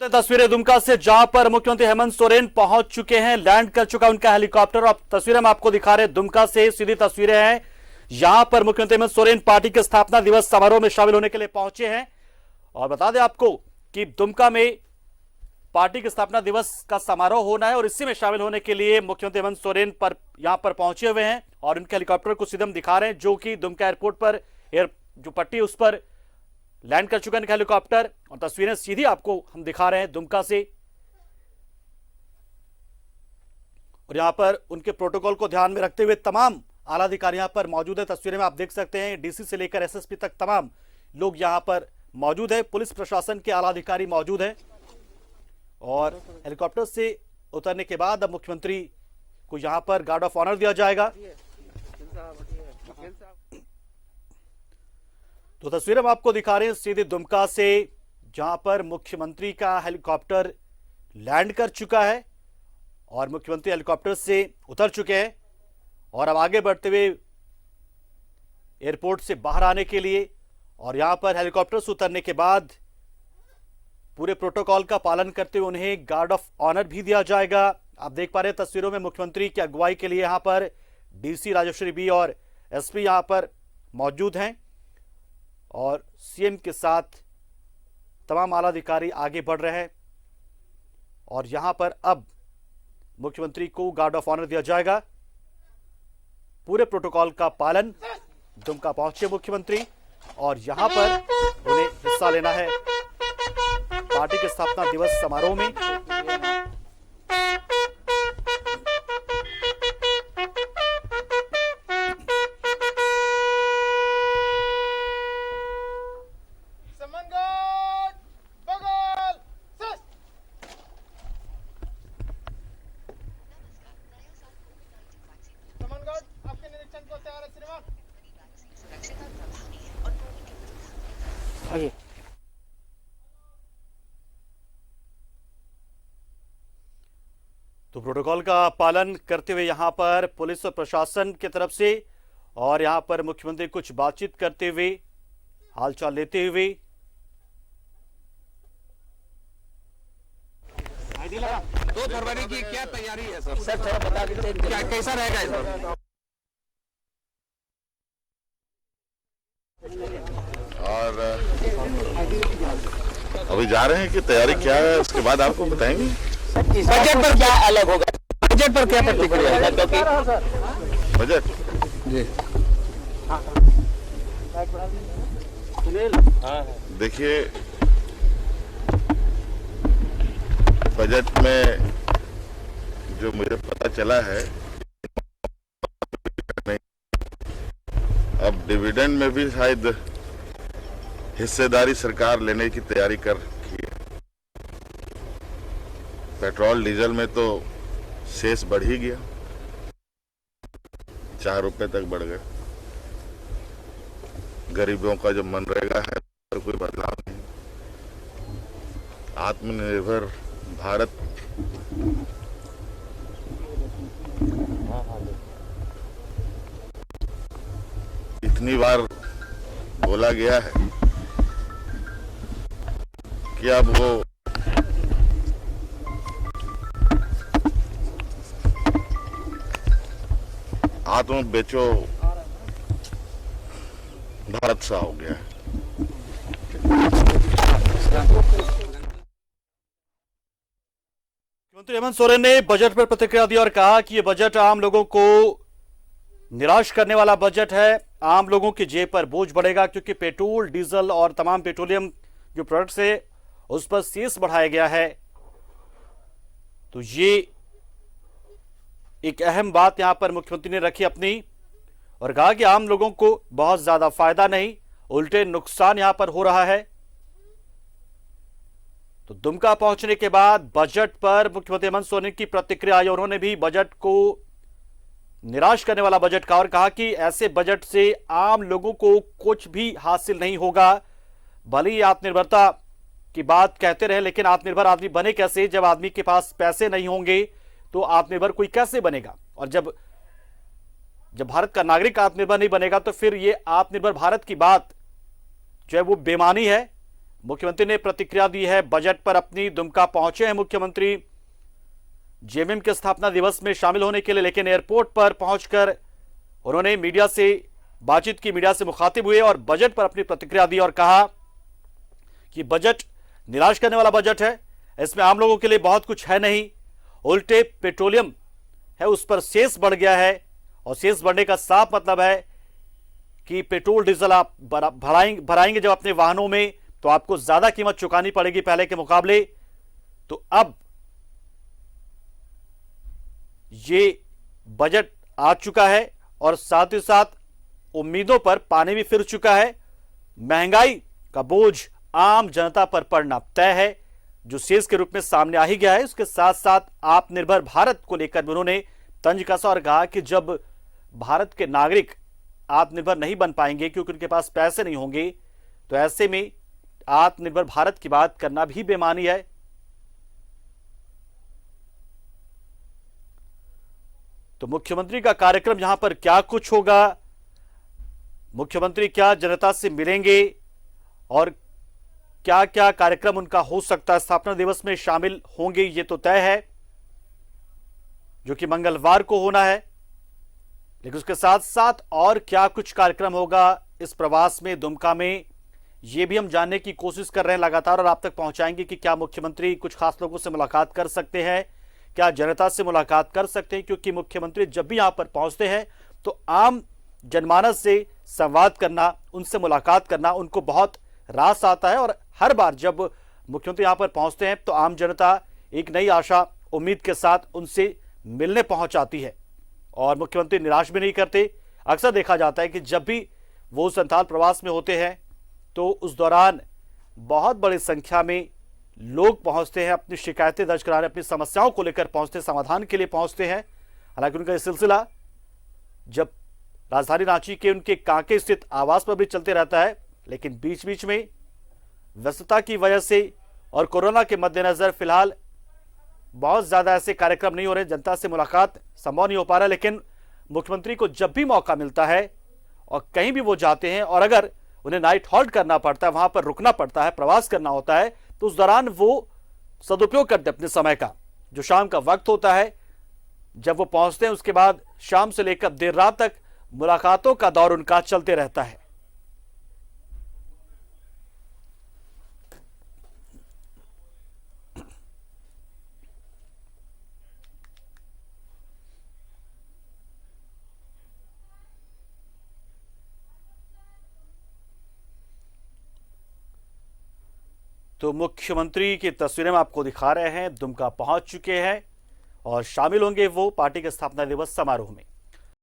तस्वीरें दुमका से, जहां पर मुख्यमंत्री हेमंत सोरेन पहुंच चुके हैं, लैंड कर चुका उनका हेलीकॉप्टर। अब तस्वीरें हम आपको दिखा रहे हैं दुमका से, सीधी तस्वीरें हैं। यहां पर मुख्यमंत्री हेमंत सोरेन पार्टी के स्थापना दिवस समारोह में शामिल होने के लिए पहुंचे हैं। और बता दें आपको कि दुमका में पार्टी के स्थापना दिवस का समारोह होना है और इसी में शामिल होने के लिए मुख्यमंत्री हेमंत सोरेन पर यहां पर पहुंचे हुए हैं। और उनके हेलीकॉप्टर को सीधे हम दिखा रहे हैं, जो कि दुमका एयरपोर्ट पर जो पट्टी उस पर लैंड कर चुका है हेलीकॉप्टर। और तस्वीरें सीधी आपको हम दिखा रहे हैं दुमका से। और यहां पर उनके प्रोटोकॉल को ध्यान में रखते हुए तमाम आला अधिकारी यहां पर मौजूद है। तस्वीरें में आप देख सकते हैं, डीसी से लेकर एसएसपी तक तमाम लोग यहां पर मौजूद है। पुलिस प्रशासन के आला अधिकारी मौजूद है। और हेलीकॉप्टर से उतरने के बाद अब मुख्यमंत्री को यहां पर गार्ड ऑफ ऑनर दिया जाएगा। तो तस्वीरें हम आपको दिखा रहे हैं सीधे दुमका से, जहां पर मुख्यमंत्री का हेलीकॉप्टर लैंड कर चुका है और मुख्यमंत्री हेलीकॉप्टर से उतर चुके हैं। और अब आगे बढ़ते हुए एयरपोर्ट से बाहर आने के लिए, और यहां पर हेलीकॉप्टर से उतरने के बाद पूरे प्रोटोकॉल का पालन करते हुए उन्हें गार्ड ऑफ ऑनर भी दिया जाएगा। आप देख पा रहे हैं तस्वीरों में मुख्यमंत्री की अगुवाई के लिए यहां पर डीसी राजश्री बी और एसपी यहां पर मौजूद हैं। और सीएम के साथ तमाम आला अधिकारी आगे बढ़ रहे हैं। और यहां पर अब मुख्यमंत्री को गार्ड ऑफ ऑनर दिया जाएगा। पूरे प्रोटोकॉल का पालन, दुमका पहुंचे मुख्यमंत्री और यहां पर उन्हें हिस्सा लेना है पार्टी के स्थापना दिवस समारोह में। तो प्रोटोकॉल का पालन करते हुए यहां पर पुलिस और प्रशासन की तरफ से, और यहां पर मुख्यमंत्री कुछ बातचीत करते हुए, हालचाल लेते हुए। 2 फरवरी की क्या तैयारी है सर? सर थोड़ा बता दीजिए क्या कैसा रहेगा इस बार? और अभी जा रहे हैं कि तैयारी क्या है, उसके बाद आपको बताएंगे। बजट पर क्या अलग होगा? बजट पर क्या प्रतिक्रिया है? बजट जी देखिए, बजट में जो मुझे पता चला है, अब डिविडेंड में भी शायद हिस्सेदारी सरकार लेने की तैयारी कर रही है। पेट्रोल डीजल में तो शेष बढ़ ही गया, 4 रुपए तक बढ़ गए। गरीबों का जो मनरेगा है पर कोई बदलाव नहीं। आत्मनिर्भर भारत इतनी बार बोला गया है कि अब वो आत्म बेचो भारत सा हो गया है। मुख्यमंत्री हेमंत सोरेन ने बजट पर प्रतिक्रिया दी और कहा कि यह बजट आम लोगों को निराश करने वाला बजट है। आम लोगों की जेब पर बोझ बढ़ेगा, क्योंकि पेट्रोल, डीजल और तमाम पेट्रोलियम जो प्रोडक्ट्स है उस पर सेस बढ़ाया गया है। तो ये एक अहम बात यहां पर मुख्यमंत्री ने रखी अपनी, और कहा कि आम लोगों को बहुत ज्यादा फायदा नहीं, उल्टे नुकसान यहां पर हो रहा है। तो दुमका पहुंचने के बाद बजट पर मुख्यमंत्री हेमंत सोरेन की प्रतिक्रिया आई। उन्होंने भी बजट को निराश करने वाला बजट कहा और कहा कि ऐसे बजट से आम लोगों को कुछ भी हासिल नहीं होगा। भले ही आत्मनिर्भरता की बात कहते रहे, लेकिन आत्मनिर्भर आदमी बने कैसे जब आदमी के पास पैसे नहीं होंगे? तो आत्मनिर्भर कोई कैसे बनेगा? और जब भारत का नागरिक आत्मनिर्भर नहीं बनेगा तो फिर ये आत्मनिर्भर भारत की बात जो है वो बेमानी है। मुख्यमंत्री ने प्रतिक्रिया दी है बजट पर अपनी। दुमका पहुंचे हैं मुख्यमंत्री जेएमएम के स्थापना दिवस में शामिल होने के लिए, लेकिन एयरपोर्ट पर पहुंचकर उन्होंने मीडिया से बातचीत की, मीडिया से मुखातिब हुए और बजट पर अपनी प्रतिक्रिया दी और कहा कि बजट निराश करने वाला बजट है, इसमें आम लोगों के लिए बहुत कुछ है नहीं, उल्टे पेट्रोलियम है उस पर सेस बढ़ गया है और सेस बढ़ने का साफ मतलब है कि पेट्रोल डीजल आप भराएंगे जब अपने वाहनों में तो आपको ज्यादा कीमत चुकानी पड़ेगी पहले के मुकाबले। तो अब ये बजट आ चुका है और साथ ही साथ उम्मीदों पर पानी भी फिर चुका है। महंगाई का बोझ आम जनता पर पड़ना तय है, जो सेस के रूप में सामने आ ही गया है। उसके साथ साथ आत्मनिर्भर भारत को लेकर उन्होंने तंज कसा और कहा कि जब भारत के नागरिक आत्मनिर्भर नहीं बन पाएंगे क्योंकि उनके पास पैसे नहीं होंगे, तो ऐसे में आत्मनिर्भर भारत की बात करना भी बेमानी है। तो मुख्यमंत्री का कार्यक्रम यहां पर क्या कुछ होगा, मुख्यमंत्री क्या जनता से मिलेंगे और क्या क्या कार्यक्रम उनका हो सकता है, स्थापना दिवस में शामिल होंगे, ये तो तय है जो कि मंगलवार को होना है। लेकिन उसके साथ साथ और क्या कुछ कार्यक्रम होगा इस प्रवास में दुमका में, ये भी हम जानने की कोशिश कर रहे हैं लगातार और आप तक पहुंचाएंगे कि क्या मुख्यमंत्री कुछ खास लोगों से मुलाकात कर सकते हैं, क्या जनता से मुलाकात कर सकते हैं, क्योंकि मुख्यमंत्री जब भी यहां पर पहुंचते हैं तो आम जनमानस से संवाद करना, उनसे मुलाकात करना उनको बहुत रास आता है। और हर बार जब मुख्यमंत्री यहां पर पहुंचते हैं तो आम जनता एक नई आशा उम्मीद के साथ उनसे मिलने पहुंच आती है और मुख्यमंत्री निराश भी नहीं करते। अक्सर देखा जाता है कि जब भी वो संथाल प्रवास में होते हैं तो उस दौरान बहुत बड़ी संख्या में लोग पहुंचते हैं, अपनी शिकायतें दर्ज कराने, अपनी समस्याओं को लेकर पहुंचते हैं, समाधान के लिए पहुंचते हैं। हालांकि उनका यह सिलसिला जब राजधानी रांची के उनके कांके स्थित आवास पर भी चलते रहता है, लेकिन बीच बीच में व्यस्तता की वजह से और कोरोना के मद्देनजर फिलहाल बहुत ज्यादा ऐसे कार्यक्रम नहीं हो रहे, जनता से मुलाकात संभव नहीं हो पा रहा। लेकिन मुख्यमंत्री को जब भी मौका मिलता है और कहीं भी वो जाते हैं और अगर उन्हें नाइट हॉल्ट करना पड़ता है, वहां पर रुकना पड़ता है, प्रवास करना होता है, तो उस दौरान वो सदुपयोग करते अपने समय का। जो शाम का वक्त होता है जब वो पहुंचते हैं, उसके बाद शाम से लेकर देर रात तक मुलाकातों का दौर उनका चलते रहता है। तो मुख्यमंत्री की तस्वीरें हम आपको दिखा रहे हैं, दुमका पहुंच चुके हैं और शामिल होंगे वो पार्टी के स्थापना दिवस समारोह में।